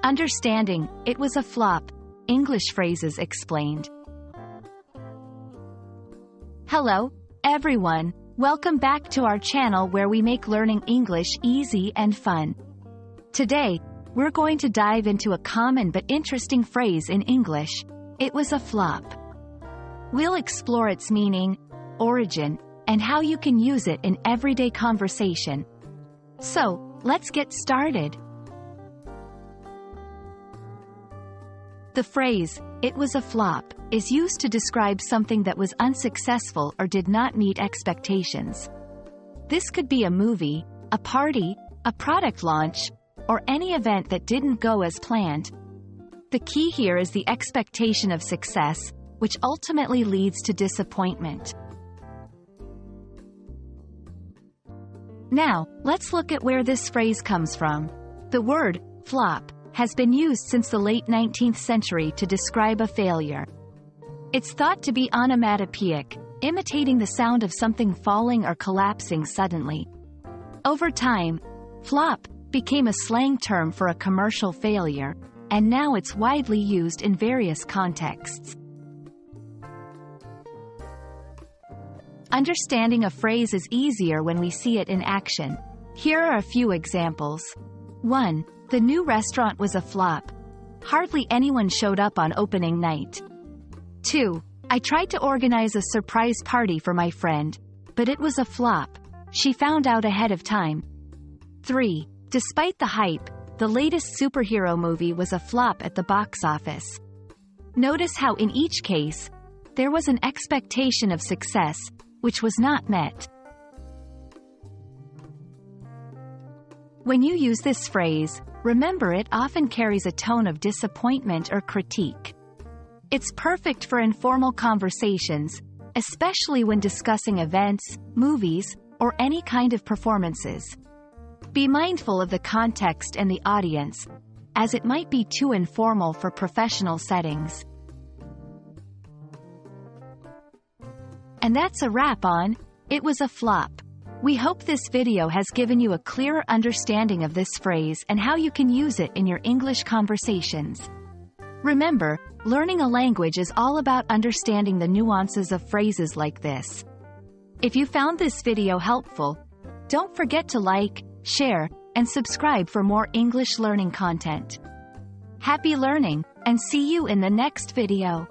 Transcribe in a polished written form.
Understanding, it was a flop. English Phrases Explained. Hello, everyone. Welcome back to our channel where we make learning English easy and fun. Today, we're going to dive into a common but interesting phrase in English. It was a flop. We'll explore its meaning, origin, and how you can use it in everyday conversation. So, let's get started. The phrase, "it was a flop," is used to describe something that was unsuccessful or did not meet expectations. This could be a movie, a party, a product launch, or any event that didn't go as planned. The key here is the expectation of success, which ultimately leads to disappointment. Now, let's look at where this phrase comes from. The word, flop, has been used since the late 19th century to describe a failure. It's thought to be onomatopoeic, imitating the sound of something falling or collapsing suddenly. Over time, flop became a slang term for a commercial failure, and now it's widely used in various contexts. Understanding a phrase is easier when we see it in action. Here are a few examples. 1. The new restaurant was a flop. Hardly anyone showed up on opening night. 2. I tried to organize a surprise party for my friend, but it was a flop. She found out ahead of time. 3. Despite the hype, the latest superhero movie was a flop at the box office. Notice how in each case, there was an expectation of success, which was not met. When you use this phrase, remember it often carries a tone of disappointment or critique. It's perfect for informal conversations, especially when discussing events, movies, or any kind of performances. Be mindful of the context and the audience, as it might be too informal for professional settings. And that's a wrap on "It was a flop." We hope this video has given you a clearer understanding of this phrase and how you can use it in your English conversations. Remember, learning a language is all about understanding the nuances of phrases like this. If you found this video helpful, don't forget to like, share, and subscribe for more English learning content. Happy learning, and see you in the next video.